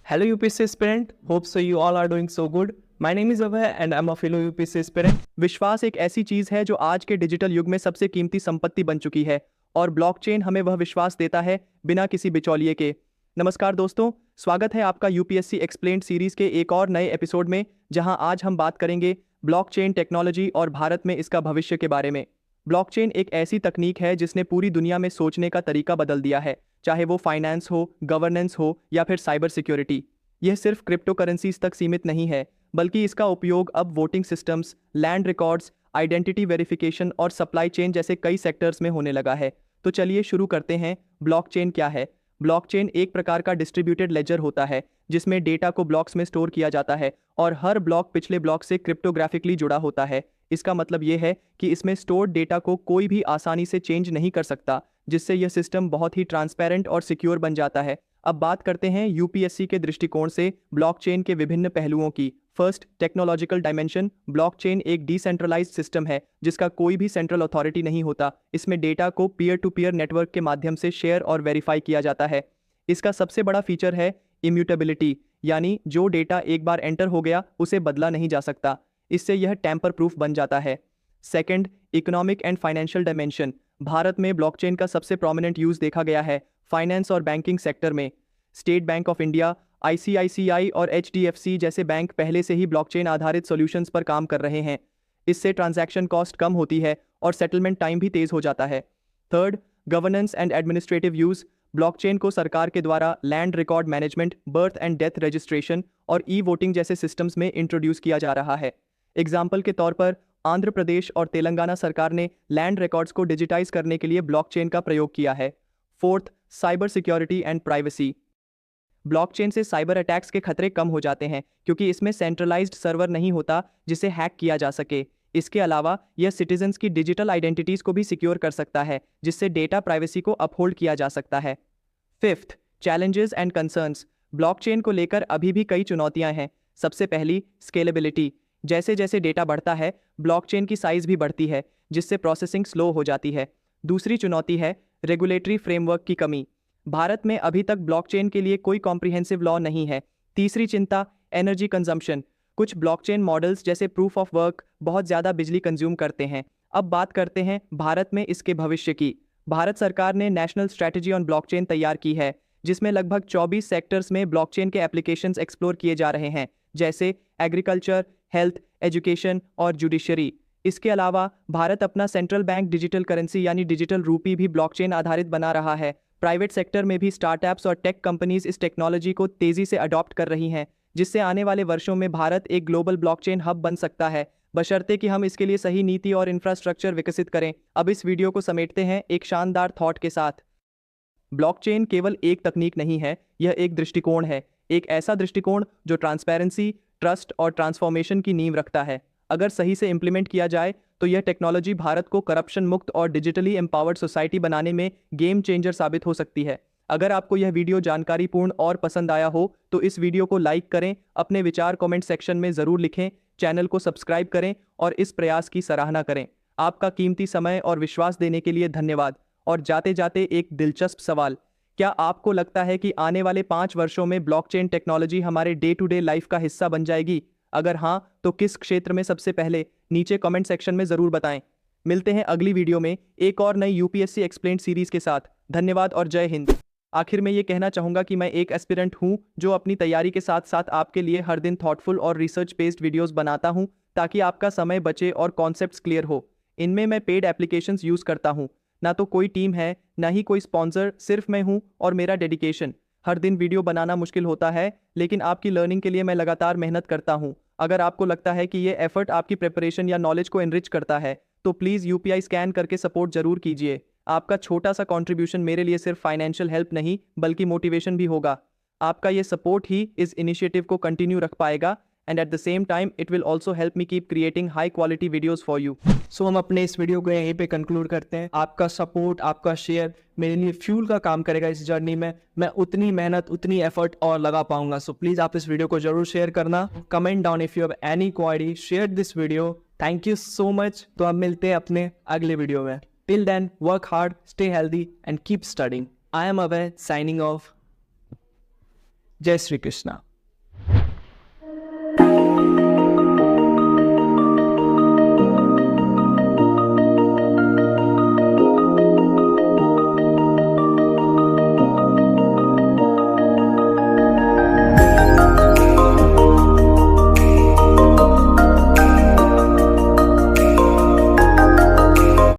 Hello UPSC aspirant, hope so you all are doing so good. My name is Abhay and I'm a fellow UPSC aspirant. विश्वास एक ऐसी चीज है जो आज के डिजिटल युग में सबसे कीमती संपत्ति बन चुकी है और ब्लॉकचेन हमें वह विश्वास देता है बिना किसी बिचौलिए के। नमस्कार दोस्तों, स्वागत है आपका यूपीएससी एक्सप्लेन्ड सीरीज के एक और नए एपिसोड में, जहां आज हम बात करेंगे ब्लॉकचेन टेक्नोलॉजी और भारत में इसका भविष्य के बारे में। ब्लॉकचेन एक ऐसी तकनीक है जिसने पूरी दुनिया में सोचने का तरीका बदल दिया है, चाहे वो फाइनेंस हो, गवर्नेंस हो या फिर साइबर सिक्योरिटी। यह सिर्फ क्रिप्टो करेंसीज तक सीमित नहीं है, बल्कि इसका उपयोग अब voting systems, land records, identity verification और सप्लाई चेन जैसे कई सेक्टर्स में होने लगा है। तो चलिए शुरू करते हैं। ब्लॉकचेन क्या है? ब्लॉकचेन एक प्रकार का डिस्ट्रीब्यूटेड लेजर होता है जिसमें डेटा को ब्लॉक्स में स्टोर किया जाता है और हर ब्लॉक पिछले ब्लॉक से क्रिप्टोग्राफिकली जुड़ा होता है। इसका मतलब यह है कि इसमें स्टोर्ड डेटा को कोई भी आसानी से चेंज नहीं कर सकता, जिससे यह सिस्टम बहुत ही ट्रांसपेरेंट और सिक्योर बन जाता है। अब बात करते हैं यूपीएससी के दृष्टिकोण से ब्लॉकचेन के विभिन्न पहलुओं की। First, technological dimension. ब्लॉकचेन एक डिसेंट्रलाइज्ड सिस्टम है जिसका कोई भी सेंट्रल अथॉरिटी नहीं होता। इसमें डेटा को पीयर टू पीयर नेटवर्क के माध्यम से शेयर और वेरीफाई किया जाता है। इसका सबसे बड़ा फीचर है इम्यूटेबिलिटी, यानी जो डेटा एक बार एंटर हो गया उसे बदला नहीं जा सकता। इससे यह टैंपर प्रूफ बन जाता है। Second, economic and financial dimension. Bharat में ब्लॉकचेन का सबसे प्रोमिनेंट यूज देखा गया है फाइनेंस और बैंकिंग सेक्टर में। State bank of India, ICICI और एचडीएफसी जैसे बैंक पहले से ही ब्लॉकचेन आधारित सॉल्यूशंस पर काम कर रहे हैं। इससे ट्रांजैक्शन कॉस्ट कम होती है और सेटलमेंट टाइम भी तेज हो जाता है। Third, governance and administrative use. Blockchain को सरकार के द्वारा land record management, birth and death registration और ई वोटिंग जैसे सिस्टम्स में इंट्रोड्यूस किया जा रहा है। एग्जाम्पल के तौर पर आंध्र प्रदेश और तेलंगाना सरकार ने लैंड रिकॉर्ड्स को डिजिटाइज करने के लिए ब्लॉकचेन का प्रयोग किया है। Fourth, cyber security and privacy. Blockchain से साइबर अटैक्स के खतरे कम हो जाते हैं क्योंकि इसमें सेंट्रलाइज्ड सर्वर नहीं होता जिसे हैक किया जा सके। इसके अलावा यह सिटीजन्स की डिजिटल आइडेंटिटीज को भी सिक्योर कर सकता है, जिससे डेटा प्राइवेसी को अपहोल्ड किया जा सकता है। Fifth, challenges and concerns. Blockchain को लेकर अभी भी कई चुनौतियां हैं। सबसे पहली, स्केलेबिलिटी। जैसे जैसे डेटा बढ़ता है, ब्लॉकचेन की साइज भी बढ़ती है, जिससे प्रोसेसिंग स्लो हो जाती है। दूसरी चुनौती है रेगुलेटरी फ्रेमवर्क की कमी। भारत में अभी तक ब्लॉकचेन के लिए कोई कॉम्प्रिहेंसिव लॉ नहीं है। तीसरी चिंता, एनर्जी कंजम्पशन। कुछ ब्लॉकचेन मॉडल्स जैसे प्रूफ ऑफ वर्क बहुत ज़्यादा बिजली कंज्यूम करते हैं। अब बात करते हैं भारत में इसके भविष्य की। भारत सरकार ने नेशनल स्ट्रैटेजी ऑन ब्लॉकचेन तैयार की है, जिसमें लगभग 24 सेक्टर्स में ब्लॉकचेन के एप्लीकेशंस एक्सप्लोर किए जा रहे हैं, जैसे एग्रीकल्चर, हेल्थ, एजुकेशन और जुडिशरी। इसके अलावा भारत अपना सेंट्रल बैंक डिजिटल करेंसी यानी डिजिटल रूपी भी ब्लॉकचेन आधारित बना रहा है। प्राइवेट सेक्टर में भी स्टार्टअप्स और टेक कंपनीज इस टेक्नोलॉजी को तेजी से अडॉप्ट कर रही हैं, जिससे आने वाले वर्षों में भारत एक ग्लोबल ब्लॉकचेन हब बन सकता है, बशर्ते कि हम इसके लिए सही नीति और इंफ्रास्ट्रक्चर विकसित करें। अब इस वीडियो को समेटते हैं एक शानदार थॉट के साथ। ब्लॉकचेन केवल एक तकनीक नहीं है, यह एक दृष्टिकोण है। एक ऐसा दृष्टिकोण जो ट्रांसपेरेंसी, ट्रस्ट और ट्रांसफॉर्मेशन की नींव रखता है। अगर सही से इंप्लीमेंट किया जाए तो यह टेक्नोलॉजी भारत को करप्शन मुक्त और डिजिटली एम्पावर्ड सोसाइटी बनाने में गेम चेंजर साबित हो सकती है। अगर आपको यह वीडियो जानकारीपूर्ण और पसंद आया हो तो इस वीडियो को लाइक करें, अपने विचार कमेंट सेक्शन में ज़रूर लिखें, चैनल को सब्सक्राइब करें और इस प्रयास की सराहना करें। आपका कीमती समय और विश्वास देने के लिए धन्यवाद। और जाते जाते एक दिलचस्प सवाल, क्या आपको लगता है कि आने वाले 5 वर्षों में ब्लॉकचेन टेक्नोलॉजी हमारे डे टू डे लाइफ का हिस्सा बन जाएगी? अगर हाँ, तो किस क्षेत्र में सबसे पहले? नीचे कमेंट सेक्शन में ज़रूर बताएं। मिलते हैं अगली वीडियो में एक और नई यूपीएससी एक्सप्लेन्ड सीरीज के साथ। धन्यवाद और जय हिंद। आखिर में ये कहना चाहूँगा कि मैं एक एस्पिरेंट हूँ जो अपनी तैयारी के साथ साथ आपके लिए हर दिन थॉटफुल और रिसर्च बेस्ड वीडियोस बनाता हूँ, ताकि आपका समय बचे और कॉन्सेप्ट्स क्लियर हो। इनमें मैं पेड एप्लीकेशंस यूज़ करता हूँ, ना तो कोई टीम है, ना ही कोई स्पॉन्सर, सिर्फ मैं हूँ और मेरा डेडिकेशन। हर दिन वीडियो बनाना मुश्किल होता है, लेकिन आपकी लर्निंग के लिए मैं लगातार मेहनत करता हूँ। अगर आपको लगता है कि ये एफर्ट आपकी प्रिपरेशन या नॉलेज को एनरिच करता है, तो प्लीज़ यूपीआई स्कैन करके सपोर्ट जरूर कीजिए। आपका छोटा सा कंट्रीब्यूशन मेरे लिए सिर्फ फाइनेंशियल हेल्प नहीं बल्कि मोटिवेशन भी होगा। आपका ये सपोर्ट ही इस इनिशिएटिव को कंटिन्यू रख पाएगा, and at the same time it will also help me keep creating high quality videos for you. So हम अपने इस वीडियो को यहीं पे कंक्लूड करते हैं। आपका सपोर्ट, आपका शेयर मेरे लिए फ्यूल का काम करेगा इस जर्नी में। मैं उतनी मेहनत, उतनी एफर्ट और लगा पाऊंगा। सो प्लीज़ आप इस वीडियो को जरूर शेयर करना। Comment down if you have any query, share this video. Thank you so much. तो अब मिलते हैं अपने अगले वीडियो में। Till then, work hard, stay healthy and keep studying. I am Abhay, signing off. जय श्री कृष्णा।